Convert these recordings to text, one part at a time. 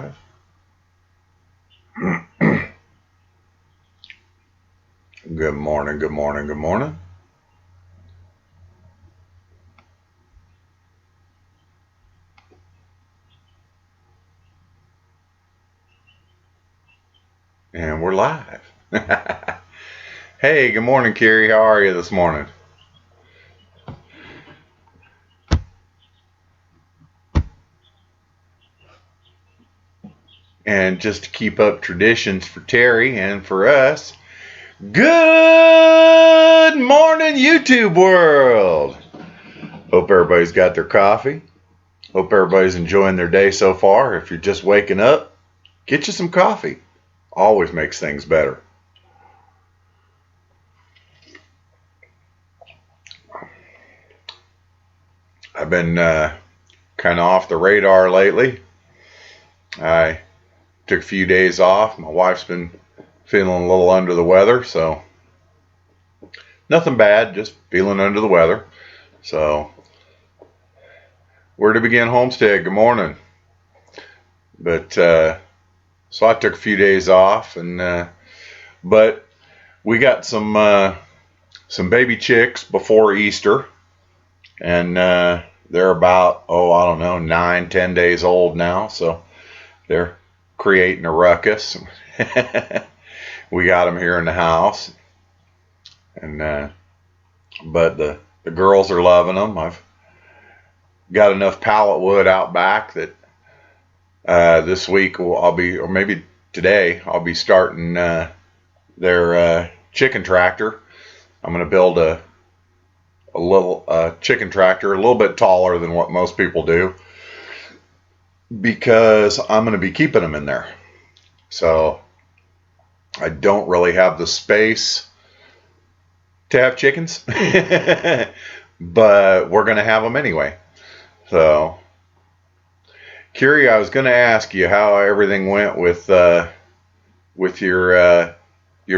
live. Good morning, good morning, good morning. And we're live. Hey, good morning, Carrie. How are you this morning? And just to keep up traditions for Terry and for us, good morning, YouTube world. Hope everybody's got their coffee. Hope everybody's enjoying their day so far. If you're just waking up, get you some coffee. Always makes things better. I've been kind of off the radar lately. I took a few days off. My wife's been feeling a little under the weather, so nothing bad, just feeling under the weather. So, where to begin homestead? Good morning. But so I took a few days off, and but we got some baby chicks before Easter, and they're about I don't know 9-10 days old now, so they're creating a ruckus. We got them here in the house, and but the girls are loving them. I've got enough pallet wood out back that this week I'll be, or maybe today, I'll be starting their chicken tractor. I'm going to build a little chicken tractor, a little bit taller than what most people do, because I'm going to be keeping them in there. So I don't really have the space to have chickens, but we're going to have them anyway. So, Carrie, I was going to ask you how everything went with your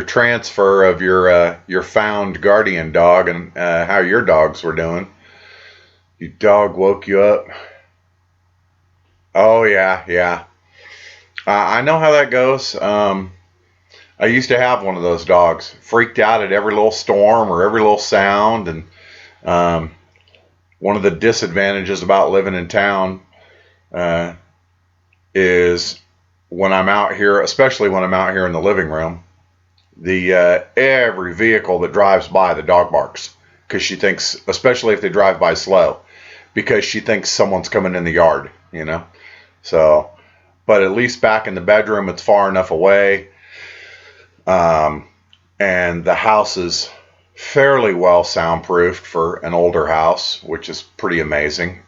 transfer of your found guardian dog, and how your dogs were doing. Your dog woke you up. Oh yeah. I know how that goes. I used to have one of those dogs. Freaked out at every little storm or every little sound, and one of the disadvantages about living in town is when I'm out here, especially when I'm out here in the living room, every vehicle that drives by, the dog barks, because she thinks, especially if they drive by slow, because she thinks someone's coming in the yard, you know. So, but at least back in the bedroom, it's far enough away, and the house is fairly well soundproofed for an older house, which is pretty amazing.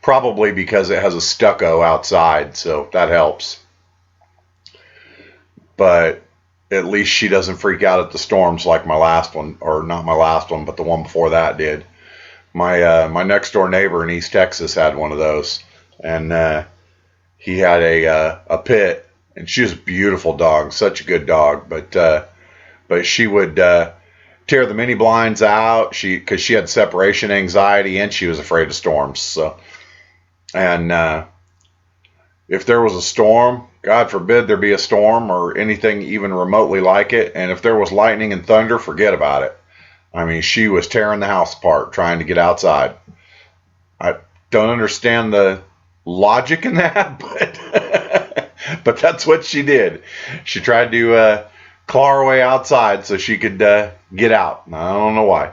Probably because it has a stucco outside, so that helps. But at least she doesn't freak out at the storms like my last one, or not my last one, but the one before that did. My next door neighbor in East Texas had one of those, and he had a pit, and she was a beautiful dog, such a good dog, but she would tear the mini blinds out, because she had separation anxiety and she was afraid of storms. So, and if there was a storm, God forbid there be a storm or anything even remotely like it, and if there was lightning and thunder, forget about it. I mean, she was tearing the house apart trying to get outside. I don't understand the logic in that, but that's what she did. She tried to claw her way outside so she could get out. I don't know why.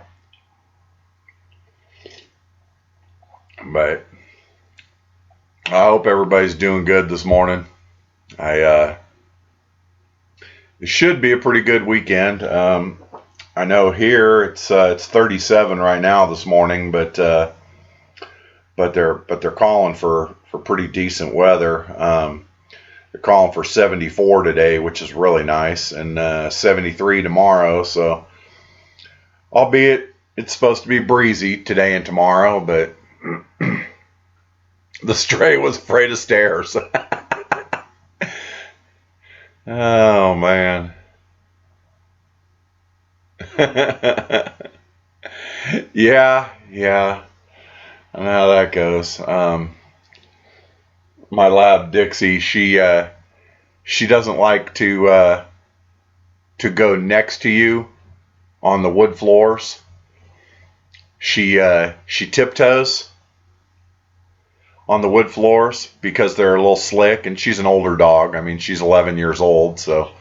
But I hope everybody's doing good this morning. It should be a pretty good weekend. I know here it's 37 right now this morning, but they're calling for pretty decent weather. They're calling for 74 today, which is really nice, and 73 tomorrow. So, albeit it's supposed to be breezy today and tomorrow, but the stray was afraid of stairs. Oh man. Yeah. I know how that goes. my lab Dixie, she doesn't like to go next to you on the wood floors. She tiptoes on the wood floors because they're a little slick, and she's an older dog. I mean, she's 11 years old, so,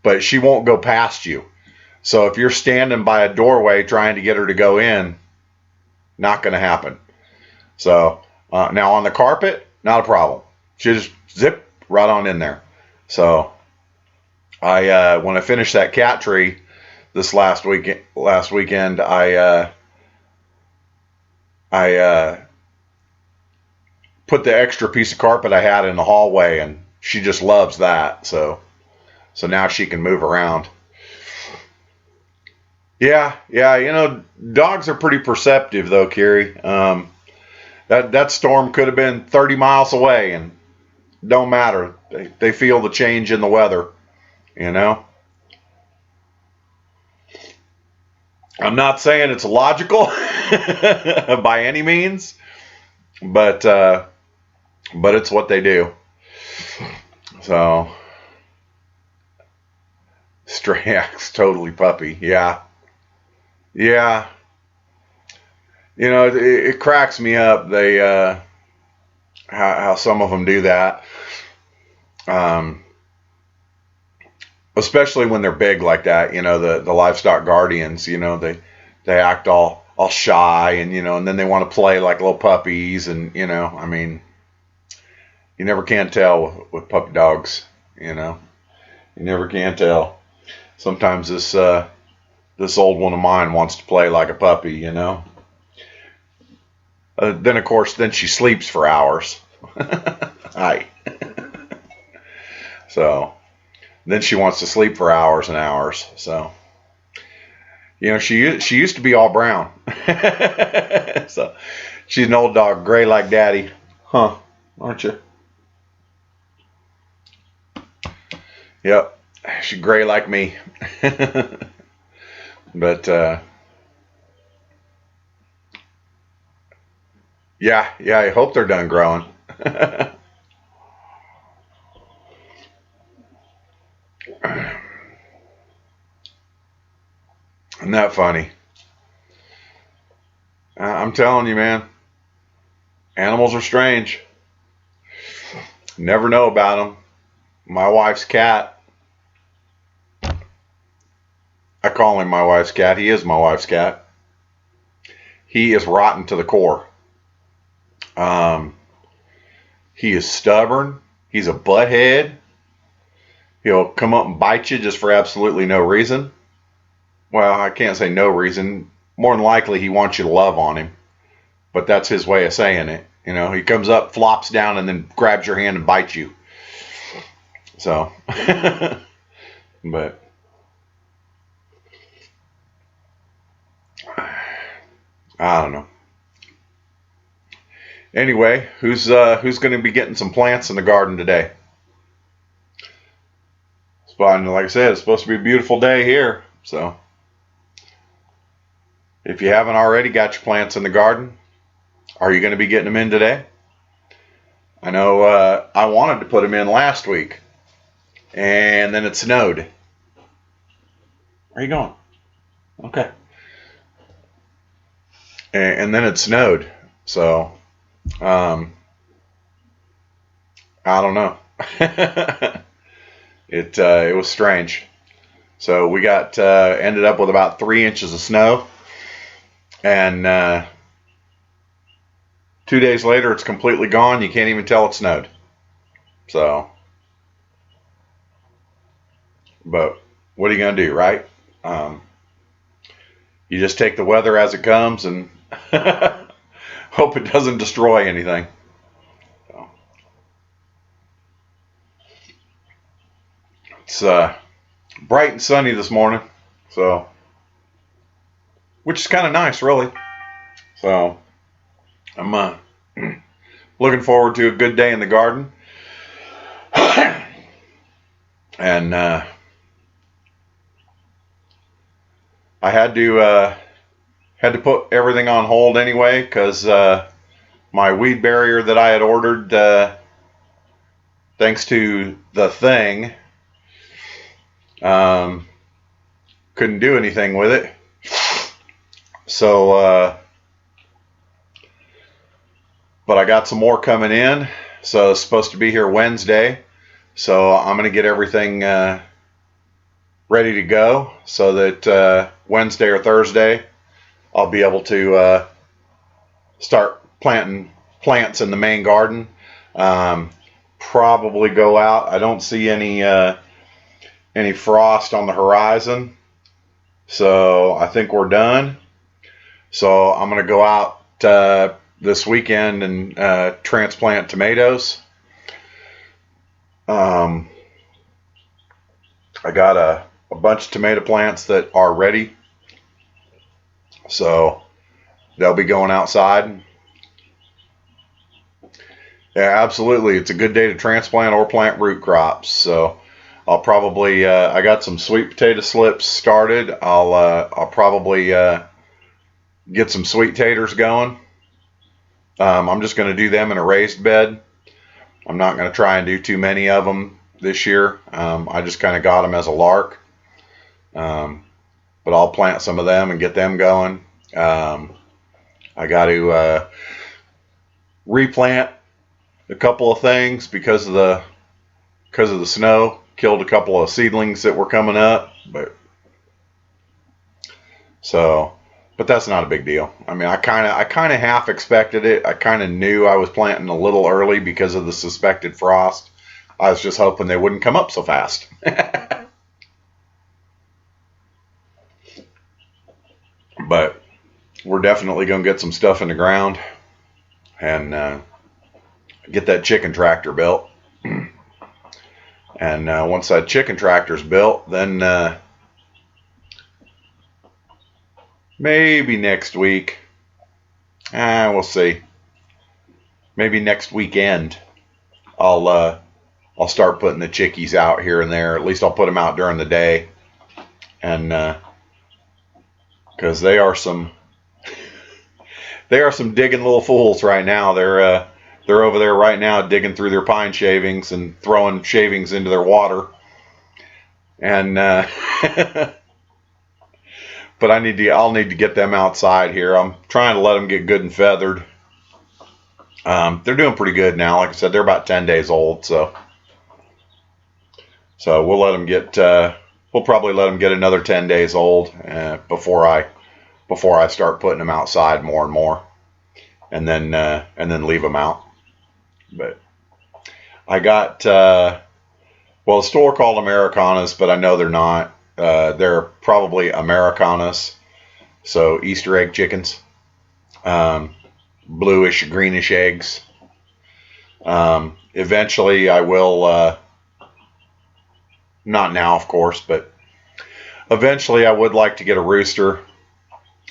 but she won't go past you. So if you're standing by a doorway trying to get her to go in, not going to happen. So now on the carpet, not a problem. She just zip right on in there. So when I finished that cat tree this last weekend, I put the extra piece of carpet I had in the hallway, and she just loves that. So now she can move around. Yeah, dogs are pretty perceptive though, Carrie. That storm could have been 30 miles away, and don't matter. They feel the change in the weather, you know. I'm not saying it's logical by any means, but it's what they do. So, Stray Axe, totally puppy. Yeah. It cracks me up. They how some of them do that. Especially when they're big like that, the livestock guardians, they act all shy, and then they want to play like little puppies, and I mean, you never can tell with puppy dogs, you never can tell. Sometimes this old one of mine wants to play like a puppy, then of course she sleeps for hours. Hi. So then she wants to sleep for hours and hours. So, she used to be all brown. So she's an old dog, gray like daddy. Huh, aren't you? Yep, she's gray like me. But, yeah, I hope they're done growing. Isn't that funny? I'm telling you, man, animals are strange. Never know about them. My wife's cat, I call him my wife's cat. He is my wife's cat. He is rotten to the core. He is stubborn. He's a butthead. He'll come up and bite you just for absolutely no reason. Well, I can't say no reason. More than likely, he wants you to love on him. But that's his way of saying it. He comes up, flops down, and then grabs your hand and bites you. So, but I don't know. Anyway, who's going to be getting some plants in the garden today? Like I said, it's supposed to be a beautiful day here. So, if you haven't already got your plants in the garden, are you going to be getting them in today? I know I wanted to put them in last week, and then it snowed. Where are you going? Okay. And then it snowed. So, I don't know. It was strange. So we got ended up with about 3 inches of snow, and 2 days later it's completely gone. You can't even tell it snowed. So, but what are you gonna do, right? You just take the weather as it comes and hope it doesn't destroy anything. So, it's bright and sunny this morning, so which is kind of nice, really. So I'm looking forward to a good day in the garden, and I had to put everything on hold anyway because my weed barrier that I had ordered thanks to the thing, couldn't do anything with it. So, but I got some more coming in. So it's supposed to be here Wednesday. So I'm going to get everything ready to go so that Wednesday or Thursday I'll be able to start planting plants in the main garden. Probably go out. I don't see any frost on the horizon, so I think we're done. So I'm going to go out this weekend and transplant tomatoes. I got a bunch of tomato plants that are ready, so they'll be going outside. Yeah, absolutely. It's a good day to transplant or plant root crops. So I'll probably I got some sweet potato slips started. I'll probably get some sweet taters going. I'm just going to do them in a raised bed. I'm not going to try and do too many of them this year. I just kind of got them as a lark. But I'll plant some of them and get them going. I got to replant a couple of things because of the snow. Killed a couple of seedlings that were coming up, but that's not a big deal. I mean, I kind of half expected it. I kind of knew I was planting a little early because of the suspected frost. I was just hoping they wouldn't come up so fast. But we're definitely going to get some stuff in the ground and get that chicken tractor built. And once that chicken tractor's built, then maybe next week, we'll see. Maybe next weekend, I'll start putting the chickies out here and there. At least I'll put them out during the day, and because they are some digging little fools right now. They're over there right now digging through their pine shavings and throwing shavings into their water. And but I'll need to get them outside here. I'm trying to let them get good and feathered. They're doing pretty good now. Like I said, they're about 10 days old, so we'll let them get. We'll probably let them get another 10 days old before I start putting them outside more and more, and then leave them out. But I got the store called Americanas, but I know they're not. They're probably Americanas, so Easter egg chickens, bluish, greenish eggs. Eventually I will, not now of course, but eventually I would like to get a rooster.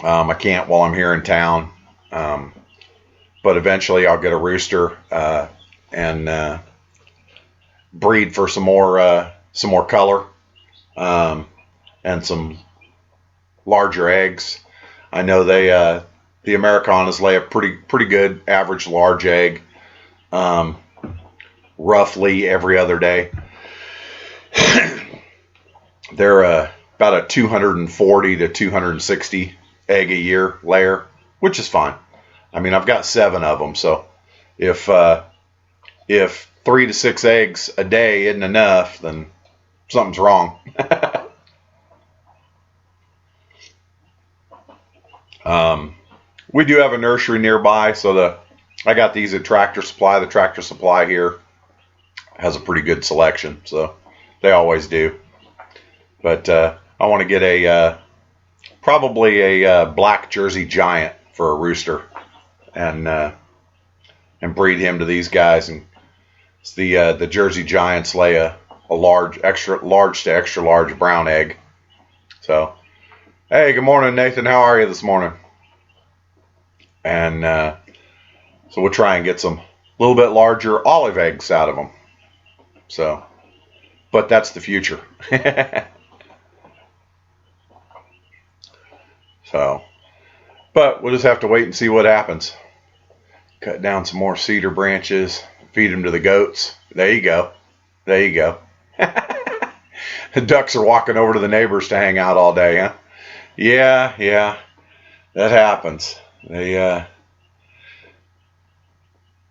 I can't while I'm here in town, but eventually I'll get a rooster and breed for some more color and some larger eggs. I know the Americanas lay a pretty good average large egg, roughly every other day. They're about a 240 to 260 egg a year layer, which is fine. I mean, I've got 7 of them, so if 3 to 6 eggs a day isn't enough, then something's wrong. We do have a nursery nearby, so I got these at Tractor Supply. The Tractor Supply here has a pretty good selection, so they always do. But I want to get probably a black Jersey Giant for a rooster, and breed him to these guys. And the Jersey Giants lay a large, extra large to extra large brown egg. So, hey, good morning, Nathan. How are you this morning? And so we'll try and get some little bit larger olive eggs out of them. So, but that's the future. So, but we'll just have to wait and see what happens. Cut down some more cedar branches, feed them to the goats. There you go. There you go. The ducks are walking over to the neighbors to hang out all day, huh? Yeah, yeah, that happens. They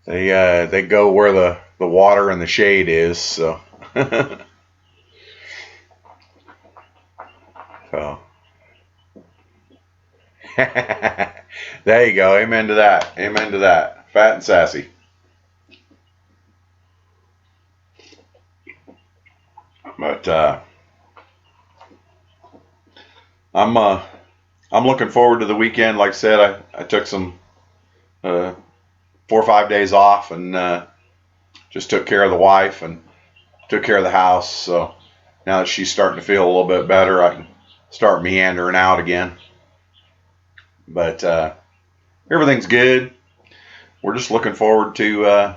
go where the water and the shade is. So, so. There you go. Amen to that. Amen to that. Fat and sassy. But I'm looking forward to the weekend. Like I said, I took some 4 or 5 days off and just took care of the wife and took care of the house. So now that she's starting to feel a little bit better, I can start meandering out again. But everything's good. We're just looking forward to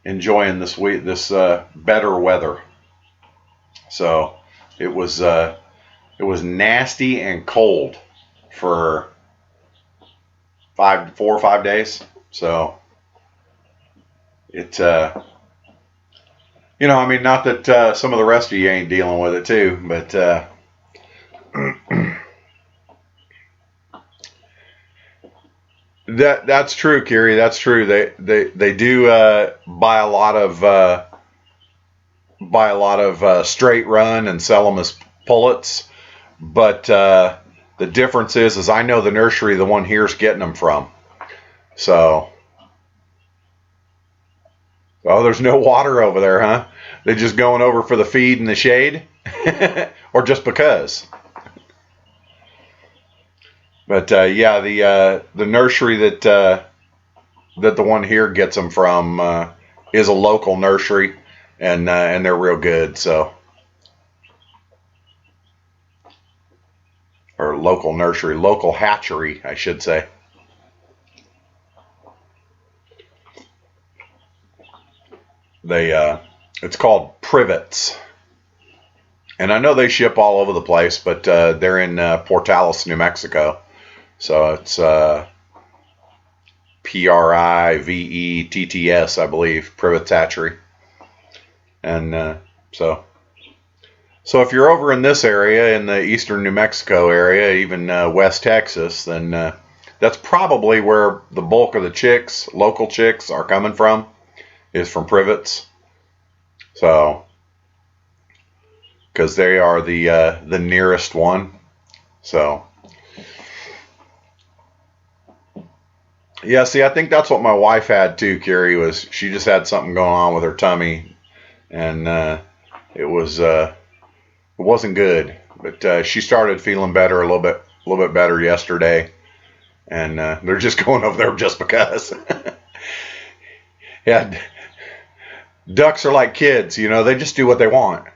enjoying this week, this better weather. So it was nasty and cold for 4 or 5 days. So it I mean, not that some of the rest of you ain't dealing with it too, but that's true, Kiri. That's true. They do buy a lot of straight run and sell them as pullets, but the difference is I know the nursery the one here's getting them from. So, oh, there's no water over there, huh? They just going over for the feed and the shade, or just because? But yeah, the nursery that the one here gets them from is a local nursery, and they're real good. So, or local nursery, local hatchery, I should say. It's called Privets, and I know they ship all over the place, but they're in Portales, New Mexico. So it's Privetts, I believe, Privets Hatchery. And so if you're over in this area, in the eastern New Mexico area, even West Texas, then that's probably where the bulk of the chicks, local chicks, are coming from, is from Privets. So, because they are the nearest one. So, yeah, see, I think that's what my wife had too, Carrie, was she just had something going on with her tummy, and it wasn't good. But she started feeling better a little bit better yesterday, and they're just going over there just because. Yeah, ducks are like kids, they just do what they want.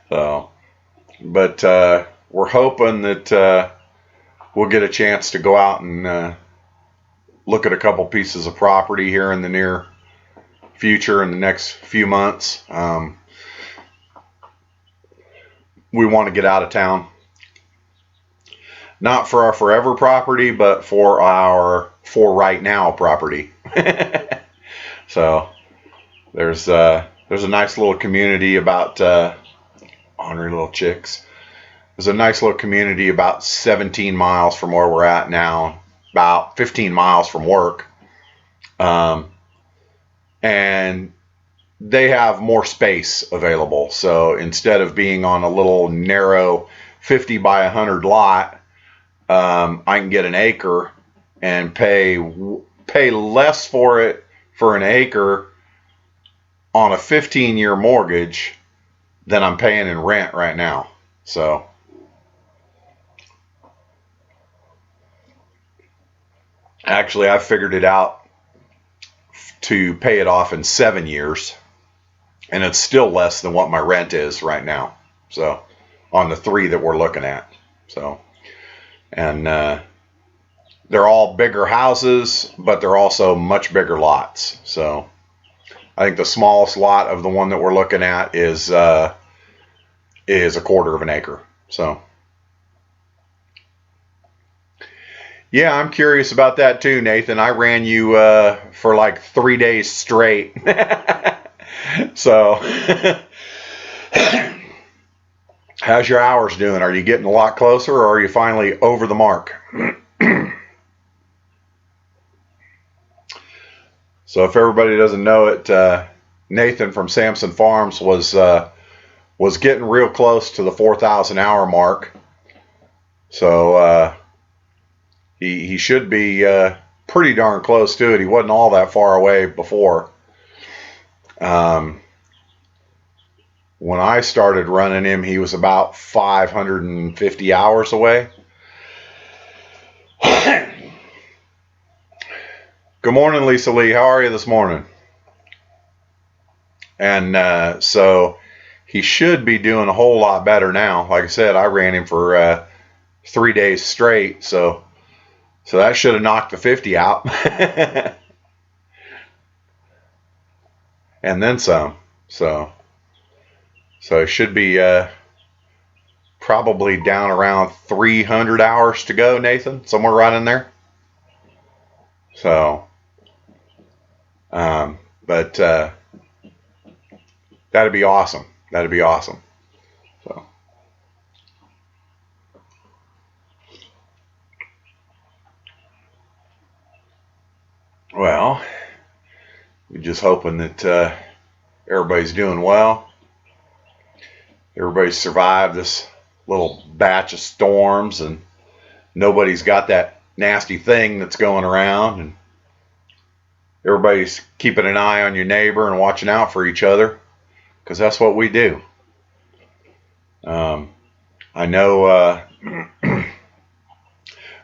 So, but we're hoping that we'll get a chance to go out and look at a couple pieces of property here in the near future, in the next few months. We want to get out of town. Not for our forever property, but for our right now property. So there's a nice little community about ornery little chicks. There's a nice little community about 17 miles from where we're at now, about 15 miles from work. And they have more space available. So instead of being on a little narrow 50 by 100 lot, I can get an acre and pay less for it for an acre on a 15-year mortgage than I'm paying in rent right now. So actually, I figured it out to pay it off in 7 years, and it's still less than what my rent is right now. So on the 3 that we're looking at. So, and they're all bigger houses, but they're also much bigger lots. So I think the smallest lot of the one that we're looking at is a quarter of an acre. So Yeah, I'm curious about that too, Nathan. I ran you for like 3 days straight. So, how's your hours doing? Are you getting a lot closer, or are you finally over the mark? So, if everybody doesn't know it, Nathan from Samson Farms was getting real close to the 4,000 hour mark. So he should be pretty darn close to it. He wasn't all that far away before. When I started running him, he was about 550 hours away. Good morning, Lisa Lee. How are you this morning? And so he should be doing a whole lot better now. Like I said, I ran him for 3 days straight, so that should have knocked the 50 out. And then some. So it should be probably down around 300 hours to go, Nathan, somewhere right in there. So, but that'd be awesome. That'd be awesome. So, well, we're just hoping that everybody's doing well. Everybody's survived this little batch of storms, and nobody's got that nasty thing that's going around, and everybody's keeping an eye on your neighbor and watching out for each other, because that's what we do. I know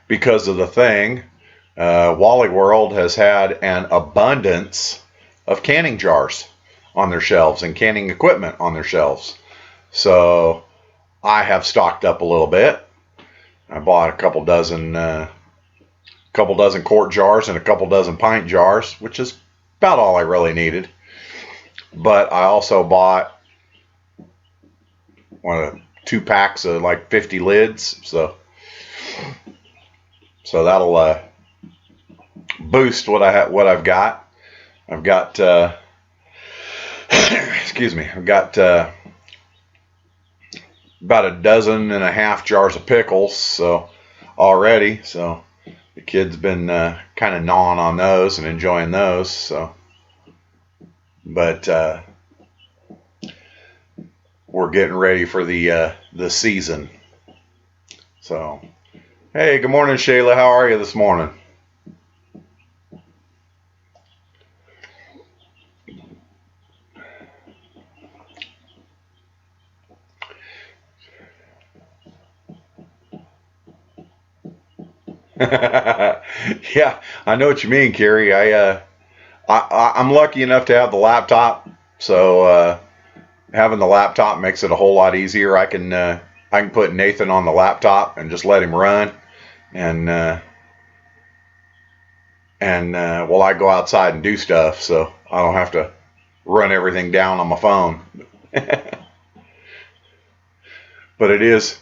because of the thing, Wally World has had an abundance of canning jars on their shelves and canning equipment on their shelves. So I have stocked up a little bit. I bought a couple dozen quart jars and a couple dozen pint jars, which is about all I really needed. But I also bought 2 packs of like 50 lids, so that'll boost what I've got. I've got excuse me. I've got about 1.5 dozen jars of pickles already. So the kid's been kind of gnawing on those and enjoying those. So, but we're getting ready for the season. So, hey, good morning, Shayla. How are you this morning? Yeah, I know what you mean, Carrie. I'm lucky enough to have the laptop, so having the laptop makes it a whole lot easier. I can put Nathan on the laptop and just let him run, and while I go outside and do stuff, so I don't have to run everything down on my phone. But it is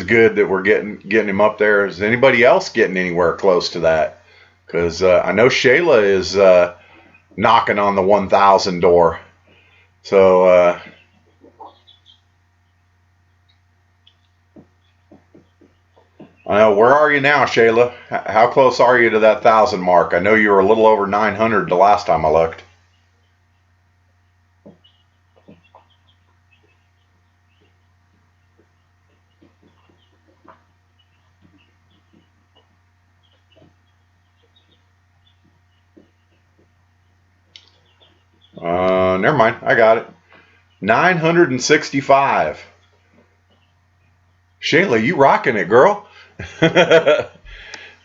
good that we're getting him up there. Is anybody else getting anywhere close to that? Because I know Shayla is knocking on the 1,000 door. So I know, where are you now, Shayla? How close are you to that 1,000 mark? I know you were a little over 900 the last time I looked. Never mind. I got it. 965. Shayla, you rocking it, girl.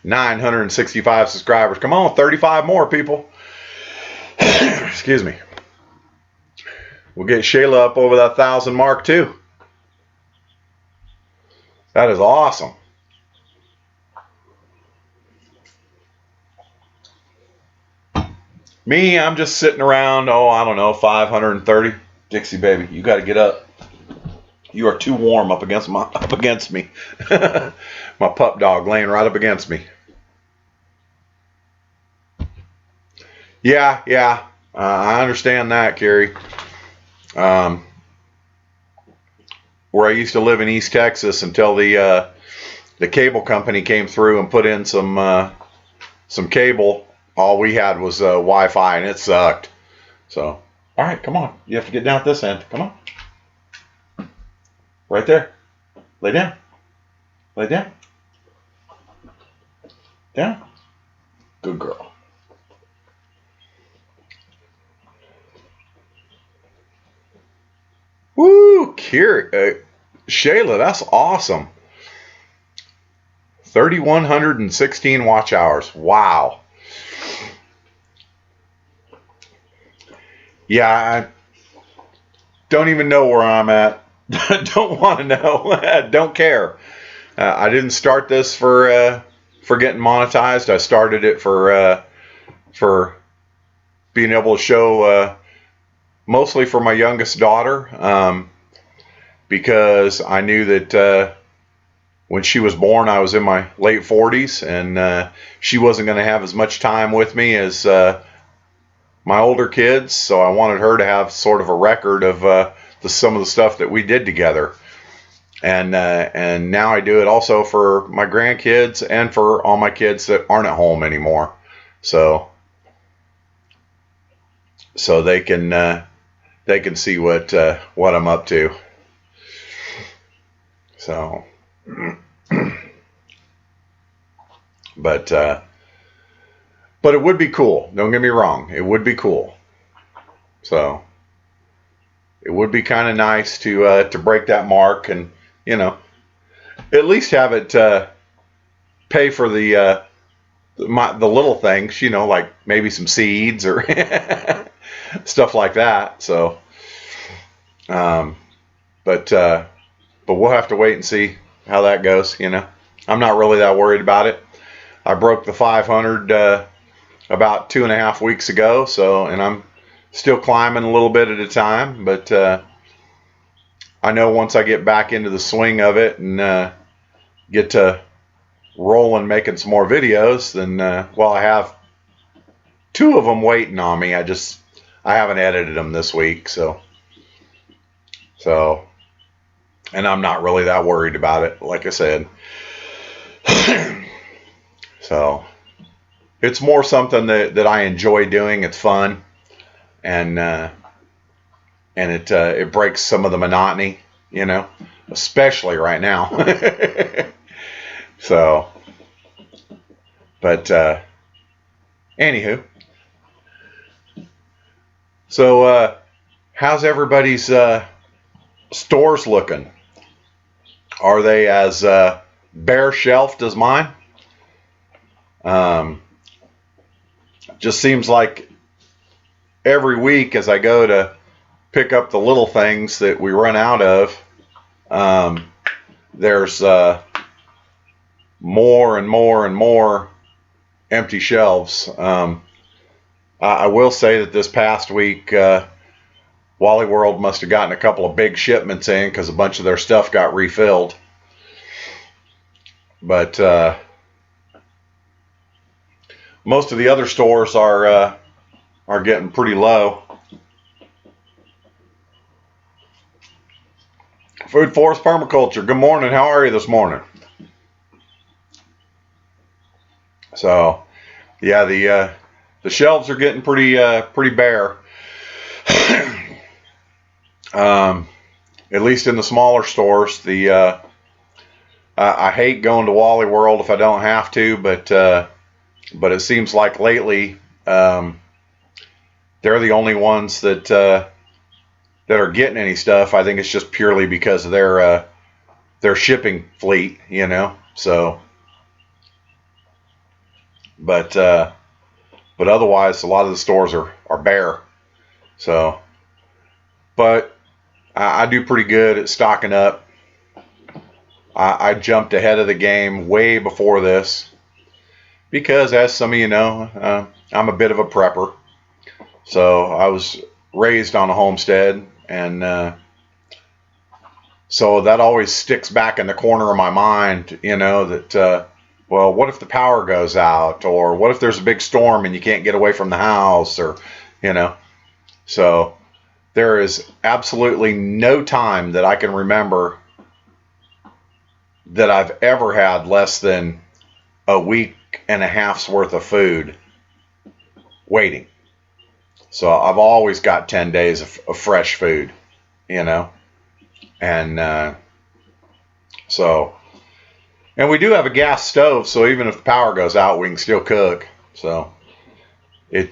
965 subscribers. Come on, 35 more people. Excuse me. We'll get Shayla up over that 1,000 mark too. That is awesome. Me, I'm just sitting around, I don't know, 530. Dixie, baby, you got to get up. You are too warm up against me. My pup dog laying right up against me. Yeah, yeah. I understand that, Carrie. Um, where I used to live in East Texas until the cable company came through and put in some cable. All we had was Wi-Fi, and it sucked. So, all right, come on. You have to get down at this end. Come on, right there. Lay down. Lay down. Down. Good girl. Woo, Carrie, Shayla, that's awesome. 3,116 watch hours. Wow. Yeah, I don't even know where I'm at. Don't want to know. Don't care. I didn't start this for getting monetized. I started it for being able to show mostly for my youngest daughter, because I knew that when she was born, I was in my late 40s, and she wasn't going to have as much time with me as my older kids. So I wanted her to have sort of a record of some of the stuff that we did together. And now I do it also for my grandkids and for all my kids that aren't at home anymore. So they can see what I'm up to. So, but it would be cool. Don't get me wrong. It would be cool. So it would be kind of nice to break that mark, and at least have it pay for the little things, like maybe some seeds or stuff like that. So, but we'll have to wait and see how that goes. I'm not really that worried about it. I broke the 500 about 2.5 weeks ago, and I'm still climbing a little bit at a time. But I know once I get back into the swing of it and get to rolling, making some more videos, then I have 2 of them waiting on me. I haven't edited them this week, so and I'm not really that worried about it, like I said. So it's more something that I enjoy doing. It's fun, and it breaks some of the monotony, especially right now. So, but anywho, so how's everybody's stores looking? Are they as bare shelved as mine? Just seems like every week as I go to pick up the little things that we run out of, there's more and more and more empty shelves. I will say that this past week, Wally World must have gotten a couple of big shipments in because a bunch of their stuff got refilled. But most of the other stores are getting pretty low. Food Forest Permaculture, good morning. How are you this morning? So, yeah, the shelves are getting pretty bare. At least in the smaller stores. I hate going to Wally World if I don't have to, but it seems like lately they're the only ones that are getting any stuff. I think it's just purely because of their shipping fleet, So, but otherwise, a lot of the stores are bare. So, but I do pretty good at stocking up. I jumped ahead of the game way before this because, as some of you know, I'm a bit of a prepper. So I was raised on a homestead, and so that always sticks back in the corner of my mind, that well, what if the power goes out, or what if there's a big storm and you can't get away from the house, or, you know. So there is absolutely no time that I can remember that I've ever had less than a week and a half's worth of food waiting. So I've always got 10 days of fresh food, you know. And so, and we do have a gas stove, so even if the power goes out, we can still cook. So it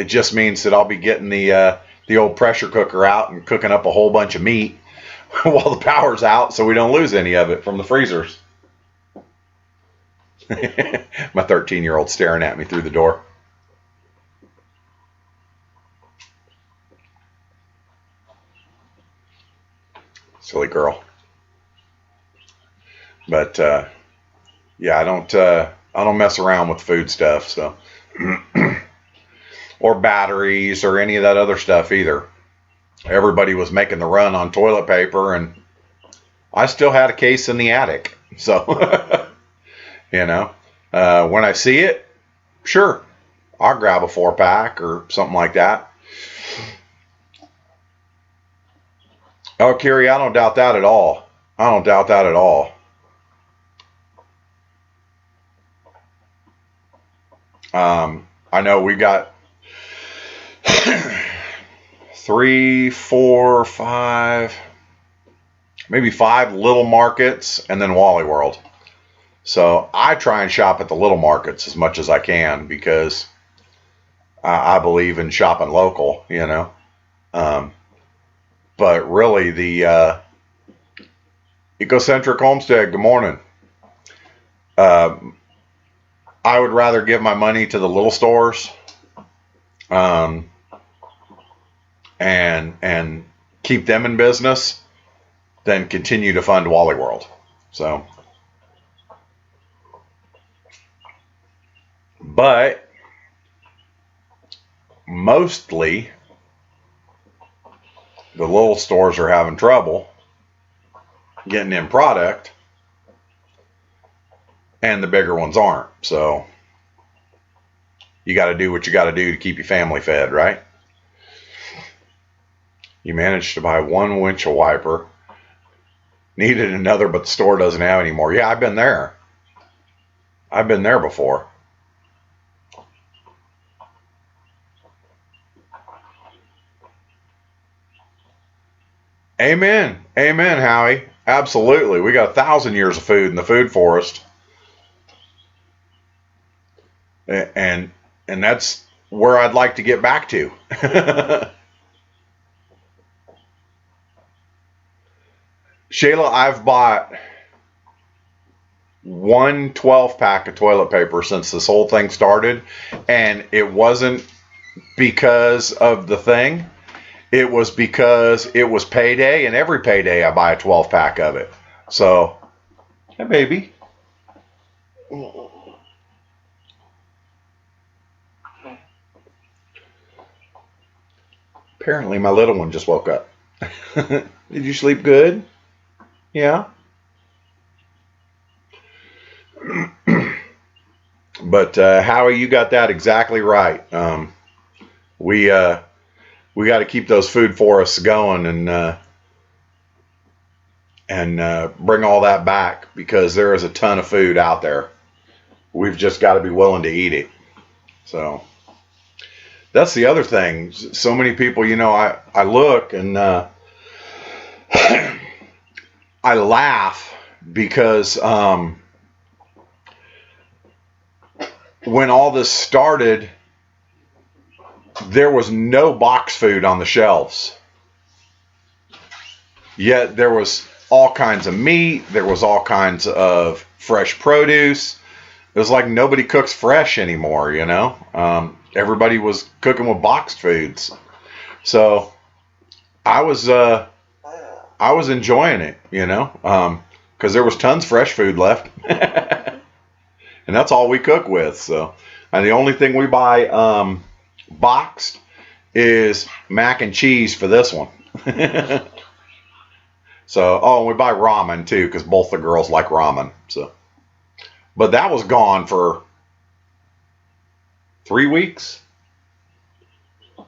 just means that I'll be getting the old pressure cooker out and cooking up a whole bunch of meat while the power's out, so we don't lose any of it from the freezers. My 13-year-old staring at me through the door. Silly girl. But yeah, I don't mess around with food stuff, so or batteries or any of that other stuff either. Everybody was making the run on toilet paper, and I still had a case in the attic. So you know, when I see it, sure, I'll grab a 4-pack or something like that. Oh, Carrie, I don't doubt that at all. I don't doubt that at all. I know we got 3, 4, 5, maybe 5 little markets, and then Wally World. So I try and shop at the little markets as much as I can, because I believe in shopping local, you know. But really, the Ecocentric Homestead, good morning. I would rather give my money to the little stores, and keep them in business than continue to fund Wally World. So, but mostly the little stores are having trouble getting in product, and the bigger ones aren't. So you got to do what you got to do to keep your family fed, right? You managed to buy one windshield wiper, needed another, but the store doesn't have any more. Yeah, I've been there. I've been there before. Amen. Amen, Howie. Absolutely. We got 1,000 years of food in the food forest. And that's where I'd like to get back to. Shayla, I've bought one 12-pack of toilet paper since this whole thing started, and it wasn't because of the thing. It was because it was payday, and every payday I buy a 12-pack of it. So, hey, baby. Apparently, my little one just woke up. Did you sleep good? Yeah. But Howie, you got that exactly right. We got to keep those food forests going, and bring all that back, because there is a ton of food out there. We've just got to be willing to eat it. So that's the other thing. So many people, you know, I look and I laugh because when all this started, there was no box food on the shelves. Yet there was all kinds of meat. There was all kinds of fresh produce. It was like nobody cooks fresh anymore, you know. Everybody was cooking with boxed foods. So I was enjoying it, you know, because there was tons of fresh food left. And that's all we cook with. So, and the only thing we buy boxed is mac and cheese for this one. So, oh, and we buy ramen too, because both the girls like ramen. So, But that was gone for 3 weeks.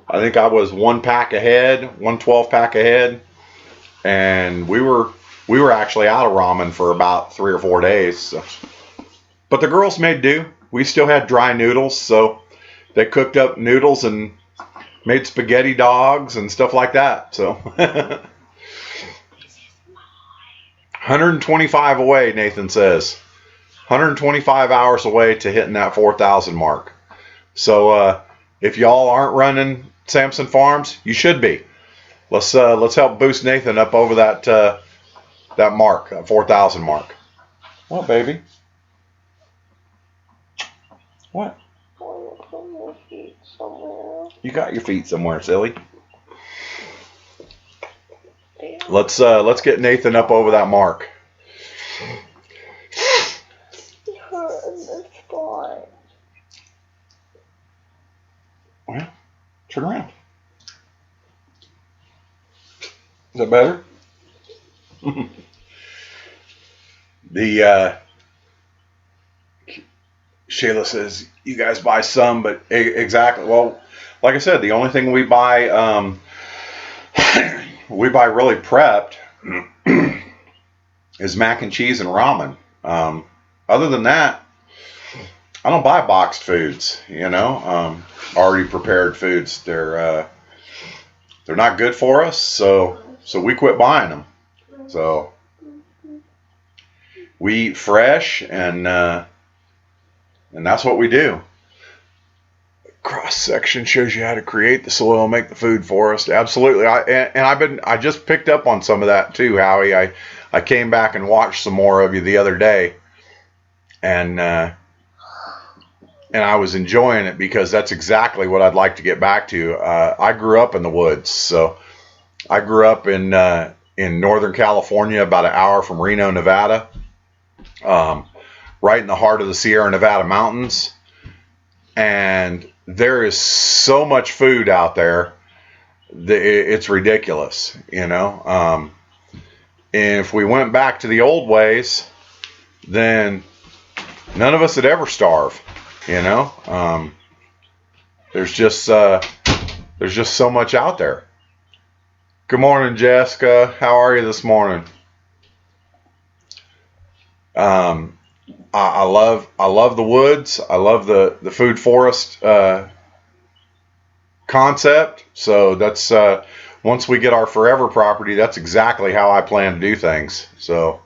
I think I was 1 pack ahead, 1 12-pack ahead, and we were actually out of ramen for about 3 or 4 days. So. But the girls made do. We still had dry noodles, so they cooked up noodles and made spaghetti dogs and stuff like that. So 125 away, Nathan says. 125 hours away to hitting that 4,000 mark. So if y'all aren't running Samson Farms, you should be. Let's help boost Nathan up over that that mark, that 4,000 mark. What, baby? What? You got your feet somewhere, silly. Let's get Nathan up over that mark. Well, turn around. Is that better? Shayla says you guys buy some, but exactly. Well, like I said, the only thing we buy really prepped is mac and cheese and ramen. Other than that, I don't buy boxed foods. Already prepared foods. They're not good for us, so we quit buying them. So we eat fresh, and that's what we do. Cross section shows you how to create the soil, make the food forest. Absolutely. I just picked up on some of that too, Howie. I came back and watched some more of you the other day, and I was enjoying it because that's exactly what I'd like to get back to. I grew up in the woods, so I grew up in Northern California, about an hour from Reno, Nevada, right in the heart of the Sierra Nevada mountains, and there is so much food out there that it's ridiculous, And if we went back to the old ways, then none of us would ever starve. There's just so much out there. Good morning, Jessica. How are you this morning? I love the woods. I love the food forest concept. So that's once we get our forever property, that's exactly how I plan to do things. So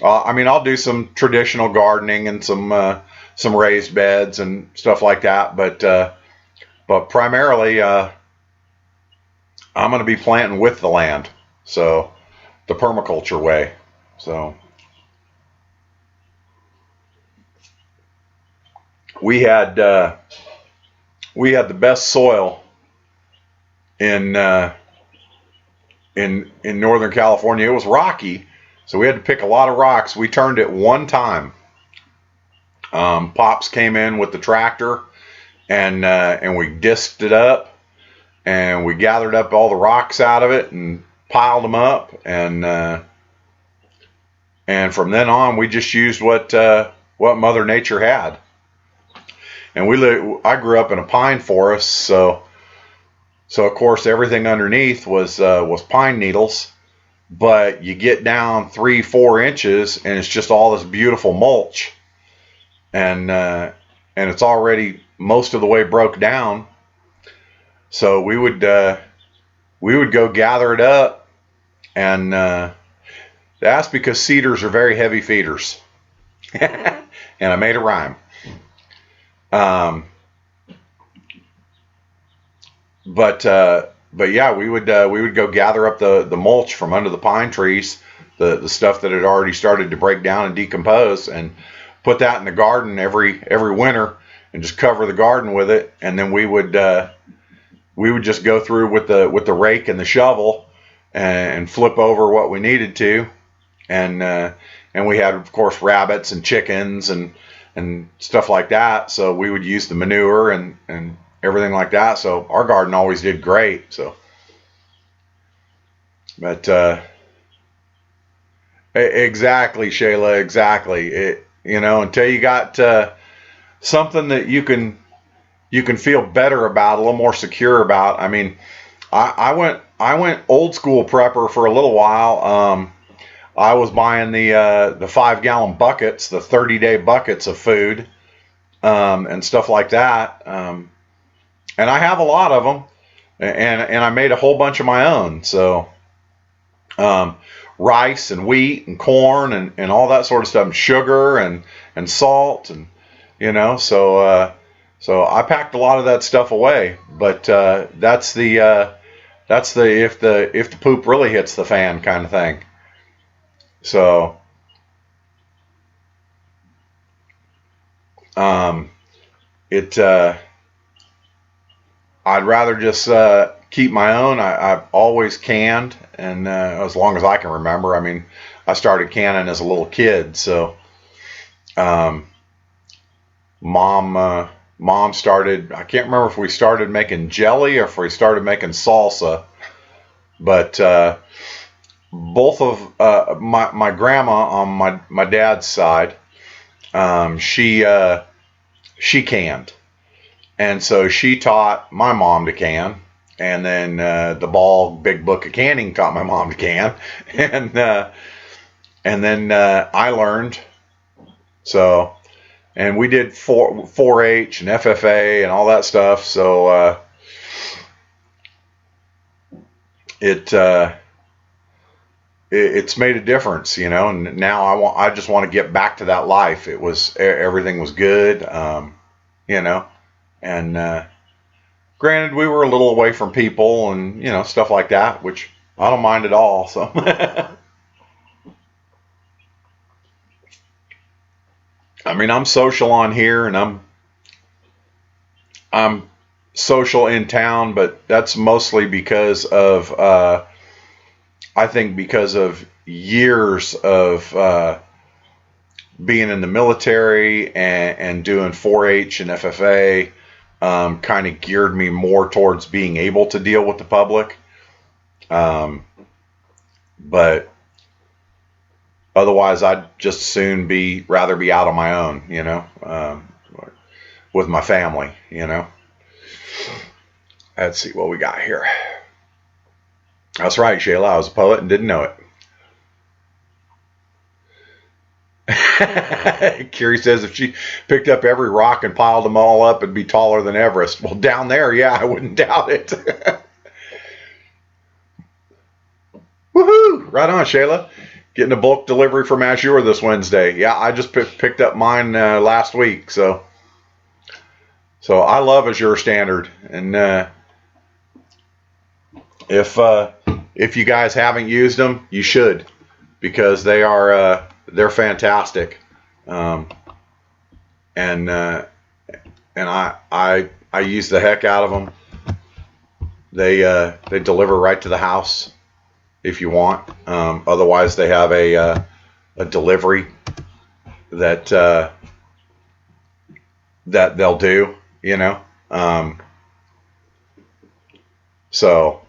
I'll do some traditional gardening and some raised beds and stuff like that, but primarily I'm going to be planting with the land, so the permaculture way. So we had the best soil in Northern California. It was rocky, so we had to pick a lot of rocks. We turned it one time. Pops came in with the tractor, and we disked it up, and we gathered up all the rocks out of it and piled them up, and from then on we just used what Mother Nature had. And I grew up in a pine forest, so of course everything underneath was pine needles, but you get down 3-4 inches and it's just all this beautiful mulch, and it's already most of the way broke down. So we would go gather it up, and that's because cedars are very heavy feeders. And I made a rhyme. But yeah, we would go gather up the mulch from under the pine trees, the stuff that had already started to break down and decompose, and put that in the garden every winter, and just cover the garden with it. And then we would just go through with the rake and the shovel and flip over what we needed to, and we had, of course, rabbits and chickens and stuff like that. So we would use the manure and everything like that. So our garden always did great. So, but exactly, Shayla, exactly. until you got something that you can feel better about, a little more secure about. I mean, I went old school prepper for a little while. I was buying the 5-gallon buckets, the 30-day buckets of food, and stuff like that. And I have a lot of them, and I made a whole bunch of my own. So rice and wheat and corn and all that sort of stuff, and sugar and salt, and so I packed a lot of that stuff away. But that's the if the poop really hits the fan kind of thing. So I'd rather just keep my own. I've always canned, and as long as I can remember. I mean, I started canning as a little kid, so mom started. I can't remember if we started making jelly or if we started making salsa, but both of my grandma on my dad's side, she canned. And so she taught my mom to can, and then the big book of canning taught my mom to can, and then I learned. So, and we did 4-H and FFA and all that stuff. So it's made a difference, And now I just want to get back to that life. Everything was good, And granted, we were a little away from people and stuff like that, which I don't mind at all. So I mean, I'm social on here, and I'm social in town, but that's mostly because of I think because of years of being in the military and doing 4-H and FFA. Kind of geared me more towards being able to deal with the public. But otherwise, I'd just soon rather be out on my own, with my family, Let's see what we got here. That's right, Shayla. I was a poet and didn't know it. Carrie says if she picked up every rock and piled them all up, it'd be taller than Everest. Well, down there, yeah, I wouldn't doubt it. Woohoo! Right on, Shayla. Getting a bulk delivery from Azure this Wednesday. Yeah, I just picked up mine last week. So I love Azure Standard, and if you guys haven't used them, you should, because they're fantastic, and I use the heck out of them. They deliver right to the house if you want. Otherwise, they have a delivery that they'll do. So.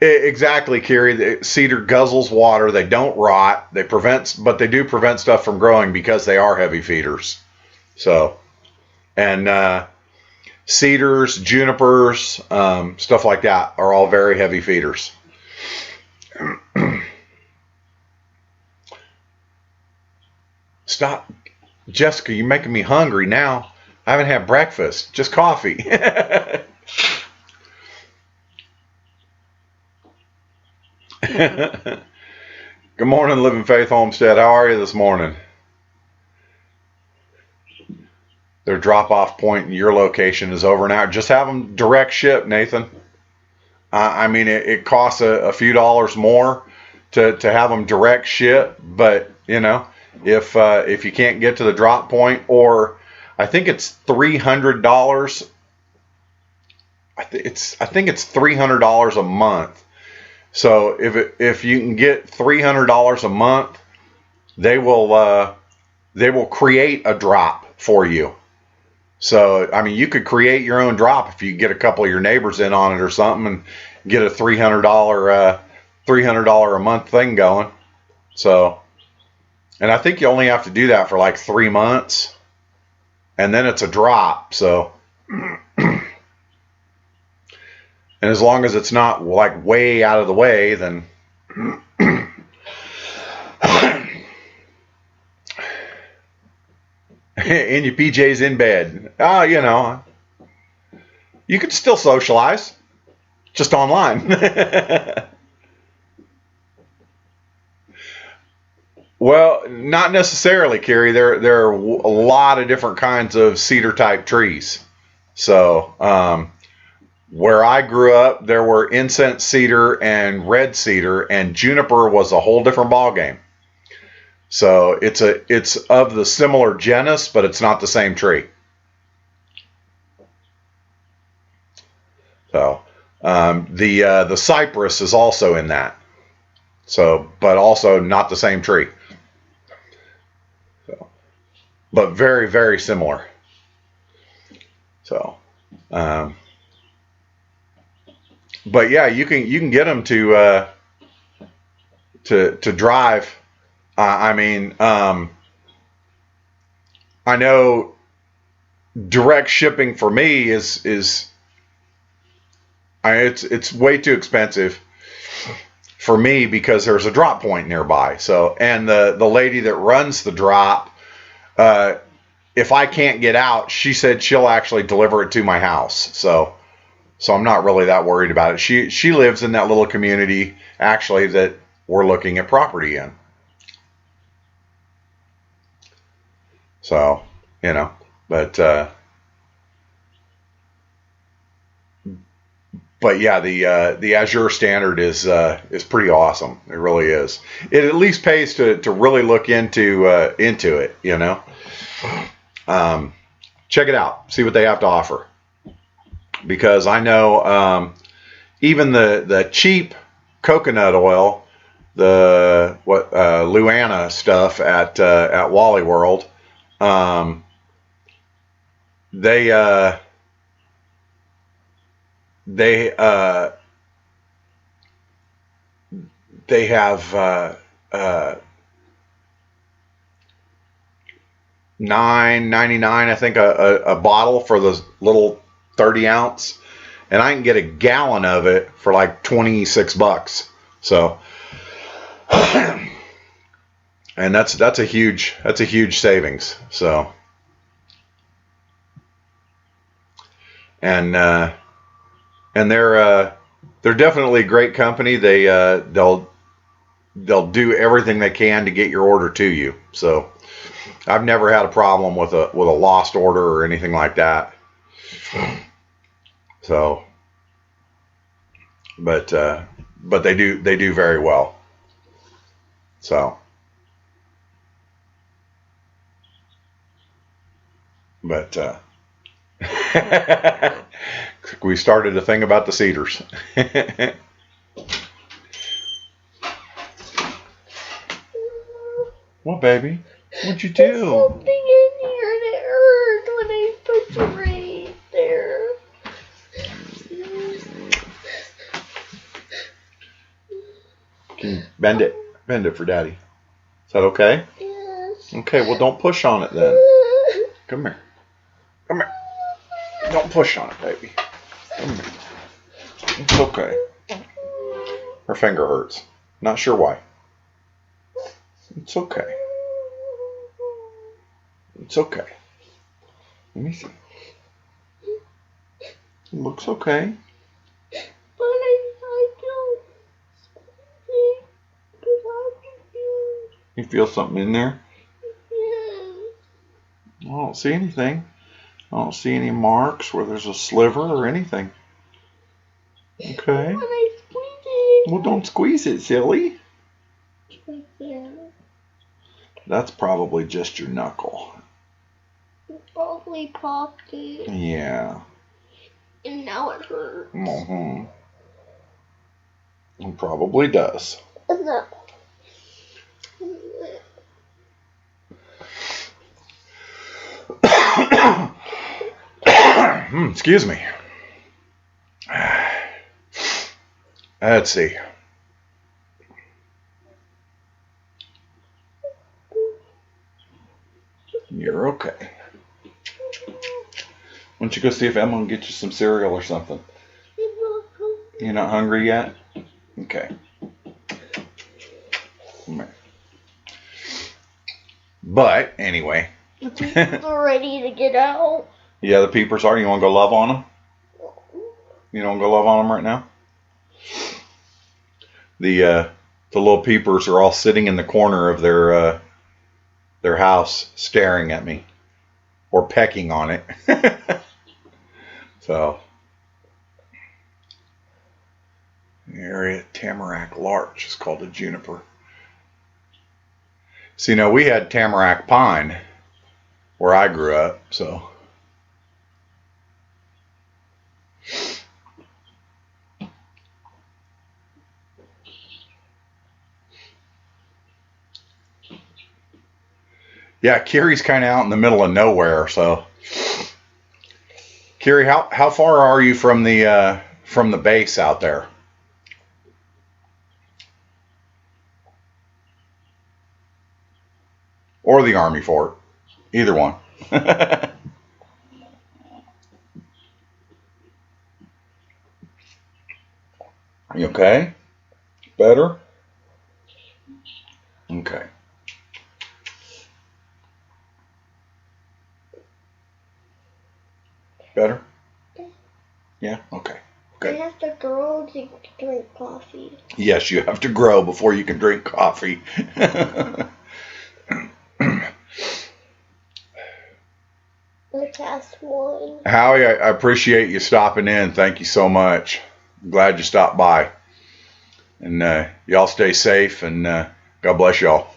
Exactly, Carrie. Cedar guzzles water. They don't rot. But they do prevent stuff from growing because they are heavy feeders. So, and cedars, junipers, stuff like that are all very heavy feeders. Stop, Jessica. You're making me hungry now. I haven't had breakfast. Just coffee. Good morning, Living Faith Homestead. How are you this morning? Their drop-off point in your location is over an hour. Just have them direct ship, Nathan. I mean, it costs a few dollars more to have them direct ship, but if you can't get to the drop point, or I think it's $300. I think it's $300 a month. So if you can get $300 a month, they will create a drop for you. So I mean, you could create your own drop if you get a couple of your neighbors in on it or something, and get a $300 a month thing going. So And I think you only have to do that for like 3 months, and then it's a drop. So, and as long as it's not like way out of the way, then in your PJs in bed. You know, you could still socialize, just online. Well, not necessarily, Carrie. There are a lot of different kinds of cedar type trees. So, where I grew up, there were incense cedar and red cedar, and juniper was a whole different ballgame. So it's of the similar genus, but it's not the same tree. So the cypress is also in that. So, but also not the same tree. So, but very, very similar. So, but yeah, you can get them to drive. I mean, I know direct shipping for me is it's way too expensive for me because there's a drop point nearby. So, and the lady that runs the drop, if I can't get out, she said she'll actually deliver it to my house. So I'm not really that worried about it. She lives in that little community actually that we're looking at property in. So, you know, but yeah, the Azure standard is pretty awesome. It really is. It at least pays to really look into it. You know, check it out. See what they have to offer. Because I know even the cheap coconut oil, the Luana stuff at Wally World, they have $9.99, I think, a bottle for the little 30 ounce, and I can get a gallon of it for like $26. So, and that's a huge savings. So, and they're definitely a great company. They'll do everything they can to get your order to you. So I've never had a problem with a lost order or anything like that. So, but they do very well. So, but we started a thing about the cedars. What, baby? What'd you do? There's something in here that hurt when I put it right there. Can you bend it? Bend it for Daddy. Is that okay? Yes. Okay, well, don't push on it then. Come here. Come here. Don't push on it, baby. Come here. It's okay. Her finger hurts. Not sure why. It's okay. It's okay. Let me see. It looks okay. But I don't think because I confused. You feel something in there? Yes. I don't see anything. I don't see any marks where there's a sliver or anything. Okay. When I squeeze it. Well, don't squeeze it, silly. Yeah. That's probably just your knuckle. It probably popped it. Yeah. And now it hurts. Mm-hmm. It probably does. No. Excuse me. Let's see. don't you go see if Emma can get you some cereal or something? You're not hungry yet? Okay. But anyway. The people are ready to get out. Yeah, the peepers are. You want to go love on them? You don't go love on them right now? The little peepers are all sitting in the corner of their house staring at me or pecking on it. So, the area tamarack larch is called a juniper. See, now we had tamarack pine where I grew up, so. Yeah, Carrie's kind of out in the middle of nowhere, so. Carrie, how far are you from the base out there? Or the Army fort? Either one. You okay? Better? Okay. Better? Yeah? Okay. Good. I have to grow to drink coffee. Yes, you have to grow before you can drink coffee. The past one. Howie, I appreciate you stopping in. Thank you so much. I'm glad you stopped by. And y'all stay safe, and God bless y'all.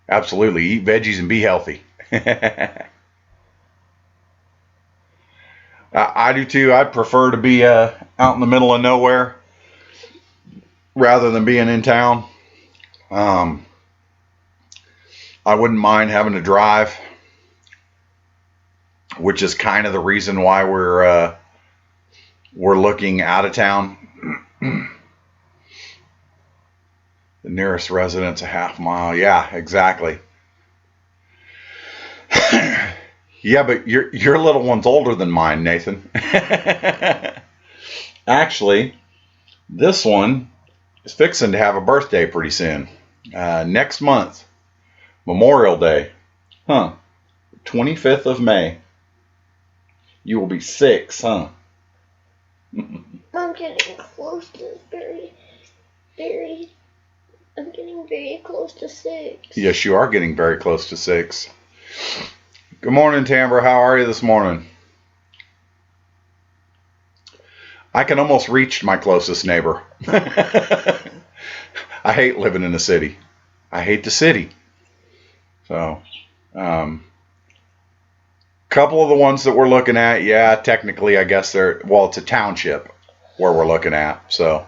Absolutely, eat veggies and be healthy. I do too. I'd prefer to be out in the middle of nowhere rather than being in town. I wouldn't mind having to drive, which is kind of the reason why we're looking out of town. The nearest residence a half mile. Yeah, exactly. Yeah, but your little one's older than mine, Nathan. Actually, this one is fixing to have a birthday pretty soon. Next month, Memorial Day. 25th of May. You will be 6, huh? I'm getting close to I'm getting very close to 6. Yes, you are getting very close to 6. Good morning, Tambra. How are you this morning? I can almost reach my closest neighbor. I hate living in the city. I hate the city. So, couple of the ones that we're looking at, yeah, technically, I guess it's a township where we're looking at. So,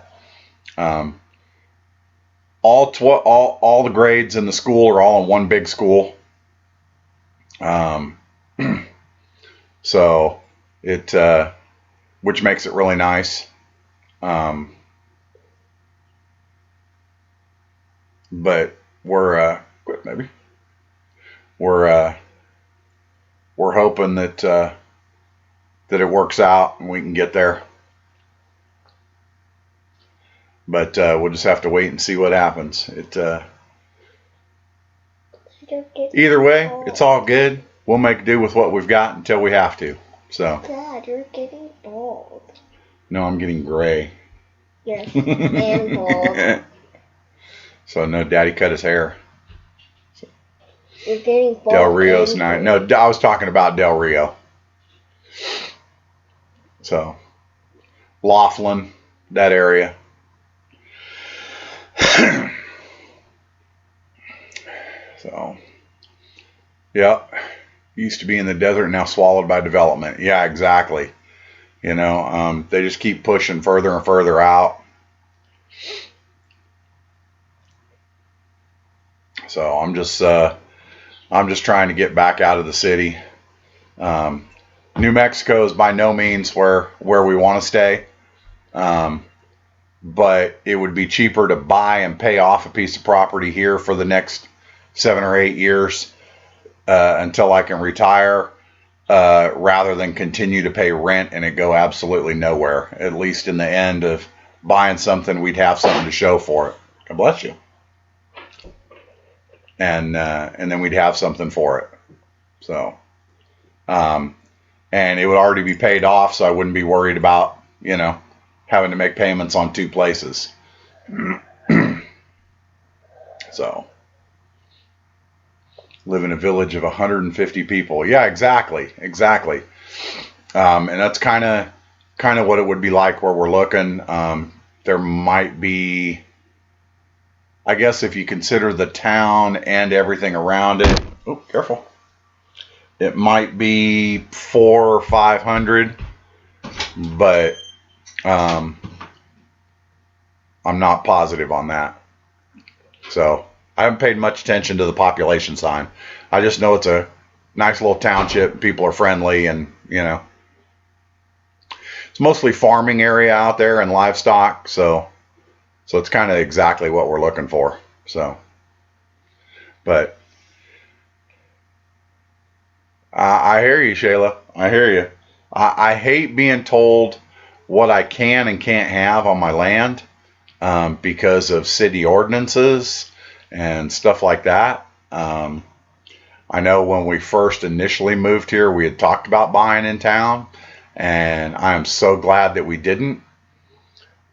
all the grades in the school are all in one big school. So it, which makes it really nice. But we're hoping that it works out and we can get there. But we'll just have to wait and see what happens. Either way, it's all good. We'll make do with what we've got until we have to. So. Dad, you're getting bald. No, I'm getting gray. Yes, and bald. So no, Daddy cut his hair. You're getting bald. Del Rio's nice. No, I was talking about Del Rio. So, Laughlin, that area. So, yeah, used to be in the desert, now swallowed by development. Yeah, exactly. You know, they just keep pushing further and further out. So I'm just trying to get back out of the city. New Mexico is by no means where we want to stay. but it would be cheaper to buy and pay off a piece of property here for the next 7 or 8 years until I can retire, rather than continue to pay rent and it go absolutely nowhere. At least in the end of buying something, we'd have something to show for it. God bless you. And then we'd have something for it. So, and it would already be paid off, so I wouldn't be worried about, having to make payments on 2 places. So, live in a village of 150 people. Yeah, exactly. And that's kind of what it would be like where we're looking. There might be, I guess, if you consider the town and everything around it. Oh, careful. It might be 400 or 500, but I'm not positive on that. So I haven't paid much attention to the population sign. I just know it's a nice little township. People are friendly, and it's mostly farming area out there and livestock. So it's kind of exactly what we're looking for. So, but I hear you, Shayla. I hear you. I hate being told what I can and can't have on my land, because of city ordinances and stuff like that. I know when we first initially moved here, we had talked about buying in town, and I am so glad that we didn't,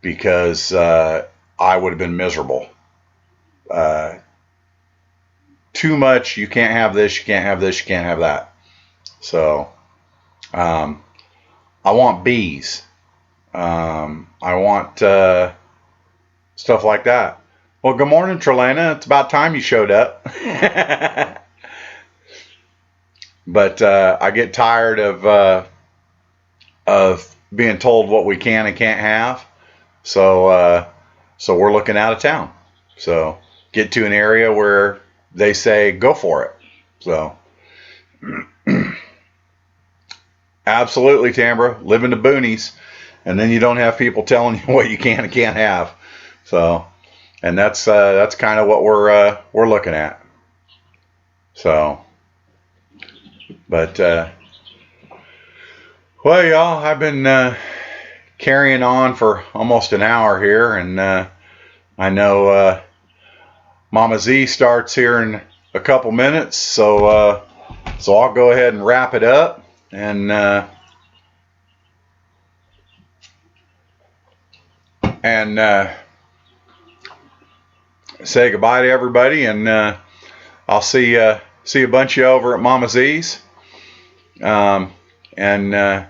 because I would have been miserable. Too much, you can't have this, you can't have this, you can't have that. So I want bees. I want stuff like that. Well, good morning, Trelana. It's about time you showed up. But I get tired of being told what we can and can't have. So we're looking out of town. So get to an area where they say go for it. So absolutely, Tambra, live in the boonies, and then you don't have people telling you what you can and can't have. So, and that's kind of what we're looking at. So, but well, y'all, I've been carrying on for almost an hour here, and I know Mama Z starts here in a couple minutes, so I'll go ahead and wrap it up, and say goodbye to everybody, and I'll see a bunch of you over at Mama Z's, and I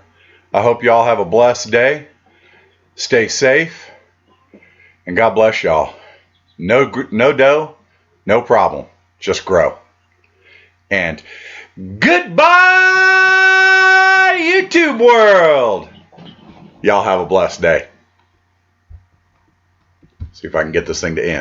hope y'all have a blessed day. Stay safe, and God bless y'all. No dough, no problem. Just grow. And goodbye, YouTube world. Y'all have a blessed day. See if I can get this thing to end.